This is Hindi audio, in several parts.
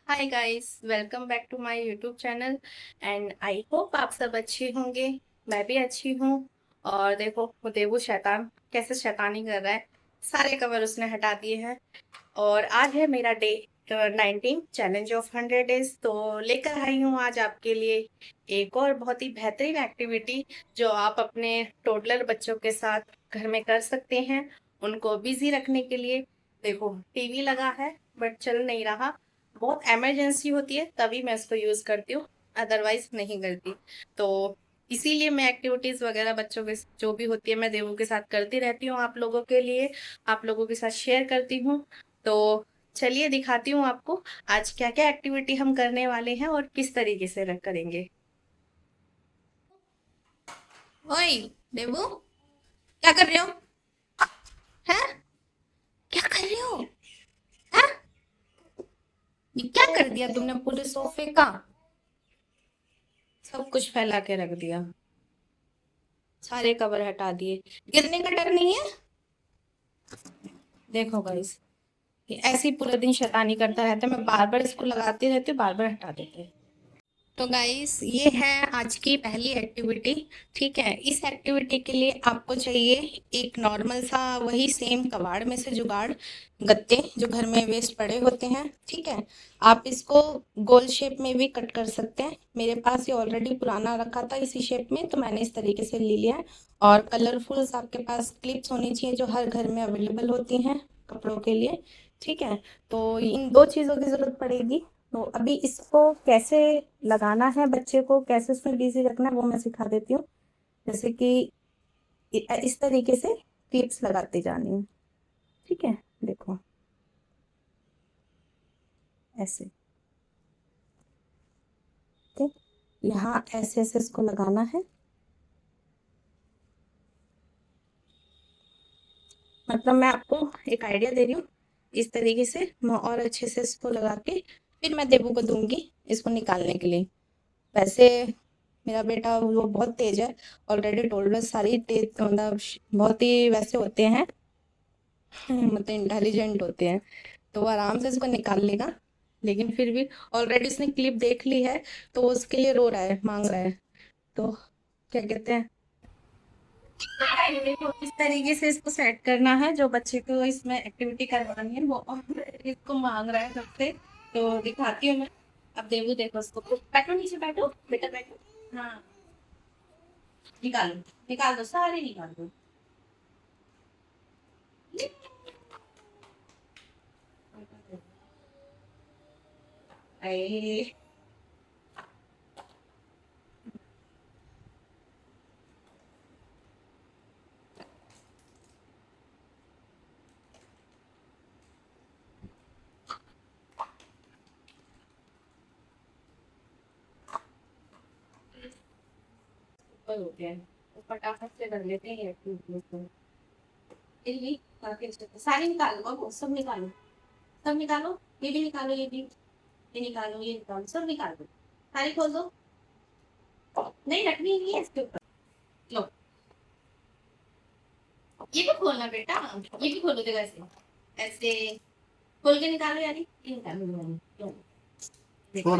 Hi guys, welcome back to my YouTube channel and I hope आप सब अच्छे होंगे। मैं भी अच्छी हूँ। और देखो वो देवू शैतान कैसे शैतानी कर रहा है। सारे कवर उसने हटा दिए हैं। और आज है मेरा डे 19 चैलेंज ऑफ 100 डेज। तो लेकर आई हूँ आज आपके लिए एक और बहुत ही बेहतरीन एक्टिविटी जो आप अपने टोडलर बच्चों के साथ घर में कर सकते हैं उनको बिजी रखने के लिए। देखो टीवी लगा है बट चल नहीं रहा। बहुत इमरजेंसी होती है तभी मैं इसको यूज करती हूँ, अदरवाइज नहीं करती। तो इसीलिए मैं एक्टिविटीज वगैरह बच्चों के जो भी होती है मैं देवों के साथ करती रहती हूँ, आप लोगों के लिए, आप लोगों के साथ शेयर करती हूँ। तो चलिए दिखाती हूँ आपको आज क्या क्या एक्टिविटी हम करने वाले हैं और किस तरीके से करेंगे। ओए देवू, क्या कर रहे हो? हैं? क्या कर रहे हो? हैं? ये क्या कर दिया तुमने पूरे सोफे का? सब कुछ फैला के रख दिया। सारे कवर हटा दिए। गिरने का डर नहीं है? देखो गाइस, ये ऐसे ही पूरे दिन शैतानी करता रहता है। मैं बार बार इसको लगाती रहती हूँ, बार बार हटा देते हैं। तो गाइस ये है आज की पहली एक्टिविटी। ठीक है, इस एक्टिविटी के लिए आपको चाहिए एक नॉर्मल सा वही सेम कबाड़ में से जुगाड़, गत्ते जो घर में वेस्ट पड़े होते हैं। ठीक है, आप इसको गोल शेप में भी कट कर सकते हैं। मेरे पास ये ऑलरेडी पुराना रखा था इसी शेप में, तो मैंने इस तरीके से ले लिया है। और कलरफुल्स आपके पास क्लिप्स होनी चाहिए जो हर घर में अवेलेबल होती हैं कपड़ों के लिए। ठीक है, तो इन दो चीज़ों की ज़रूरत पड़ेगी। तो अभी इसको कैसे लगाना है, बच्चे को कैसे उसमें बिजी रखना है वो मैं सिखा देती हूँ। जैसे कि इस तरीके से क्लिप्स लगाते जानी है। ठीक है, देखो ऐसे। ठीक, यहाँ ऐसे ऐसे इसको लगाना है। मतलब मैं आपको एक आइडिया दे रही हूँ। इस तरीके से मैं और अच्छे से इसको लगा के फिर मैं देबू को दूंगी इसको निकालने के लिए। वैसे मेरा बेटा वो बहुत तेज है, ऑलरेडी टोल्ड है। सारी तेज मतलब बहुत ही वैसे होते हैं, मतलब इंटेलिजेंट होते हैं। तो वो आराम से इसको निकाल लेगा। लेकिन फिर भी ऑलरेडी उसने क्लिप देख ली है तो वो उसके लिए रो रहा है, मांग रहा है। तो क्या कहते हैं, तो देखो इस तरीके से इसको सेट करना है। जो बच्चे को इसमें एक्टिविटी करवानी है वो already इसको मांग रहा है सबसे। तो दिखाती हूँ मैं। अब देवू देखो उसको, बैठो नीचे, बैठो बेटा बैठो। हाँ, निकालो, निकाल दो, सारे निकाल दो। अरे ऊपर हो गया है, तो फटाफट से कर लेते हैं एक्टिविटी। ये काफी अच्छे से सारे निकालो, अब सब निकालो, सब निकालो। ये भी निकालो, ये भी, ये निकालो, ये निकालो, सब निकालो। सारी खोल दो। नहीं रखनी नहीं है इसके ऊपर। लो, ये भी खोलना बेटा, ये भी खोलो देखो ऐसे, ऐसे खोल के निकालो यानी, ये निकालो यानी। लो, देखो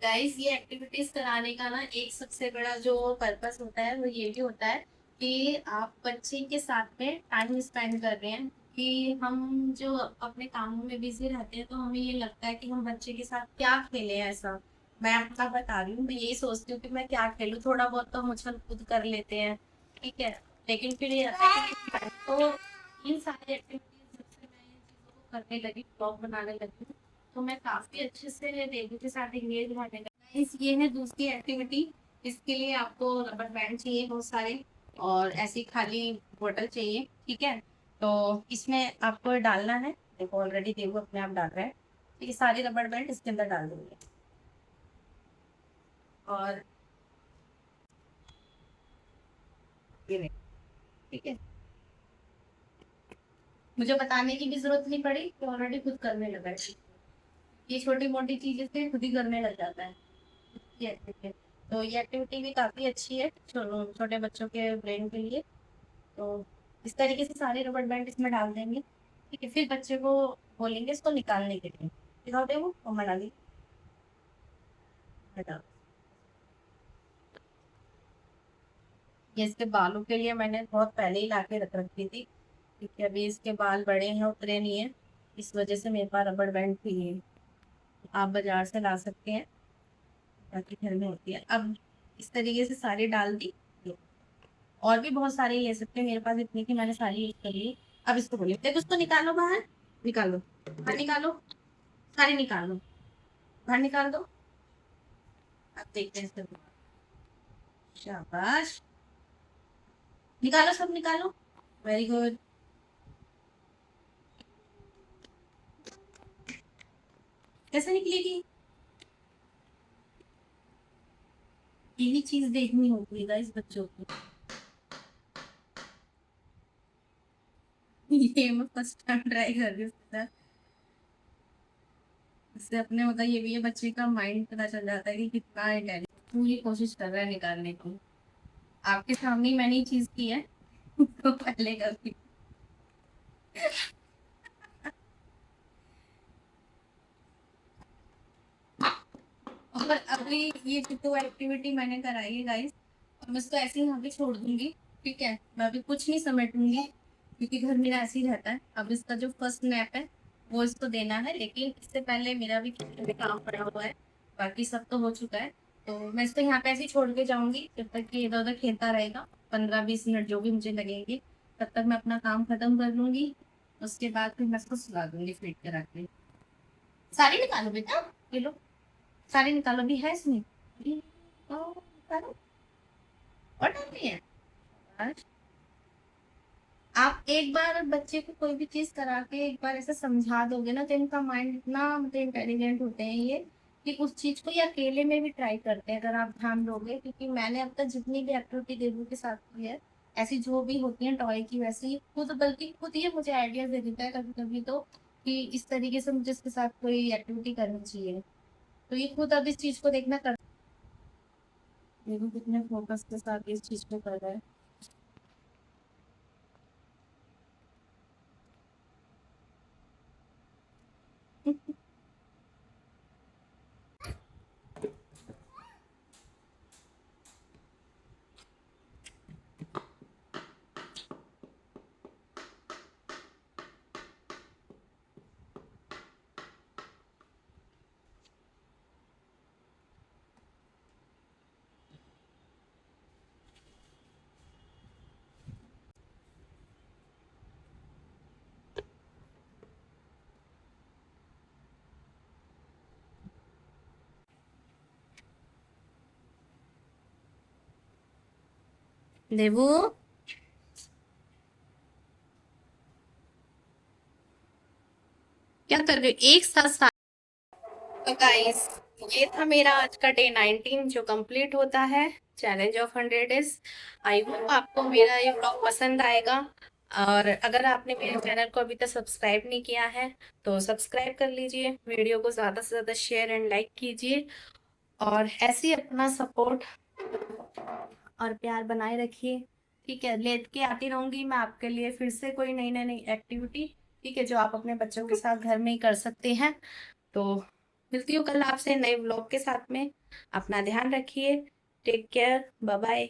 गाइस, ये एक्टिविटीज कराने का ना एक सबसे बड़ा जो पर्पस होता है वो ये भी होता है कि आप बच्चे के साथ में टाइम स्पेंड कर रहे हैं। कि हम जो अपने कामों में बिजी रहते हैं तो हमें ये लगता है कि हम बच्चे के साथ क्या खेलें। ऐसा मैं आपका बता रही हूँ, मैं यही सोचती हूँ कि मैं क्या खेलूँ, थोड़ा बहुत तो हम उछल कूद कर लेते हैं। ठीक है, लेकिन फिर ये आता है कि तो इन सारी एक्टिविटीज जब से मैं इन चीज़ों को करने लगी, ब्लॉग बनाने लगी हूँ, तो मैं काफी अच्छे से देवी के साथ एंगेज होने लगी। ये है दूसरी एक्टिविटी। इसके लिए आपको रबर बैंड चाहिए बहुत सारे, और ऐसी खाली बोतल चाहिए। ठीक है, तो इसमें आपको डालना है। देखो ऑलरेडी देवू अपने आप डाल रहा है। तो ये सारे रबर बैंड इसके अंदर डाल देंगे। और ये देखो, ठीक है, मुझे बताने की भी जरूरत नहीं पड़ी कि ऑलरेडी खुद करने लगा है। ये छोटी मोटी चीजें से खुद ही करने लग जाता है। ये अच्छे से। तो ये एक्टिविटी भी काफ़ी अच्छी है छोटे बच्चों के ब्रेन के लिए। तो इस तरीके से सारे रबड़ बैंड इसमें डाल देंगे, ठीक है। फिर बच्चे को बोलेंगे इसको निकालने के लिए, दिखाओ दे वो मना ली हटा। ये इसके बालों के लिए मैंने बहुत पहले ही ला के रख रखी थी, क्योंकि अभी इसके बाल बड़े हैं, उतरे नहीं है, इस वजह से मेरे पास रबड़ बैंड थी ये। आप बाजार से ला सकते हैं, बाकी घर में होती है। अब इस तरीके से सारी डाल दी, और भी बहुत सारे ले सकते हैं, मेरे पास इतनी थी मैंने सारी यूज कर ली। अब इसको बोलिए देखो, उसको निकालो बाहर, निकालो बाहर, निकालो सारी निकालो, बाहर निकाल दो। अब देखते हैं इसको, शाबाश, निकालो सब निकालो, वेरी गुड। कैसे निकलेगी, यही चीज देखनी होगी गाइस बच्चों को। ये मैं फर्स्ट टाइम ट्राई कर रही हूँ इसके साथ। इससे अपने मतलब ये भी है, बच्चे का माइंड पता चल जाता है कि कितना इंटेलिजेंट, पूरी कोशिश कर रहा है निकालने की। आपके सामने ही मैंने ये चीज की है तो पहले कभी। और अभी ये जो दो एक्टिविटी मैंने कराई है गाइस, और मैं इसको ऐसे ही यहाँ पे छोड़ दूंगी, ठीक है। मैं अभी कुछ नहीं समेटूंगी, क्योंकि घर मेरा ऐसे ही रहता है। अब इसका जो फर्स्ट नैप है वो इसको देना है, लेकिन इससे पहले मेरा भी किचन में काम पड़ा हुआ है, बाकी सब तो हो चुका है। तो मैं इसको यहाँ पे ऐसे ही छोड़ के जाऊंगी, जब तक कि इधर उधर खेलता रहेगा, 15-20 मिनट जो भी मुझे लगेंगे, तब तक मैं अपना काम खत्म कर लूंगी। उसके बाद फिर मैं इसको सुला दूंगी फीड करा के। सारी निकालो बेटा, ये लो सारी निकालो, भी है इसमें भी, निकालो और डालनी है। बस। आप एक बार बच्चे को कोई भी चीज करा के एक बार ऐसे समझा दोगे ना, तो इनका माइंड इतना मतलब इंटेलिजेंट होते हैं ये, कि उस चीज को ये अकेले में भी ट्राई करते हैं, अगर आप ध्यान दोगे। क्योंकि मैंने अब तक जितनी भी एक्टिविटी देवू के साथ की है, ऐसी जो भी होती है टॉय की, वैसे ही खुद, बल्कि खुद ही मुझे आइडियाज दे देता है कभी कभी तो, कि इस तरीके से मुझे इसके साथ कोई एक्टिविटी करनी चाहिए। तो ये खुद अब इस चीज को देखना कर, देखो कितने फोकस के साथ इस चीज को कर रहा है। देवू, क्या कर रहे हो एक साथ? तो गाइस, ये था मेरा आज का डे 19 जो कंप्लीट होता है, challenge of 100 days. I hope आपको मेरा ये ब्लॉग पसंद आएगा, और अगर आपने मेरे चैनल को अभी तक सब्सक्राइब नहीं किया है तो सब्सक्राइब कर लीजिए, वीडियो को ज़्यादा से ज़्यादा शेयर एंड लाइक कीजिए, और ऐसे ही अपना सपोर्ट और प्यार बनाए रखिए, ठीक है। लेके आती रहूंगी मैं आपके लिए फिर से कोई नई नई नई एक्टिविटी, ठीक है, जो आप अपने बच्चों के साथ घर में ही कर सकते हैं। तो मिलती हूँ कल आपसे नए व्लॉग के साथ में। अपना ध्यान रखिए, टेक केयर, बाय बाय।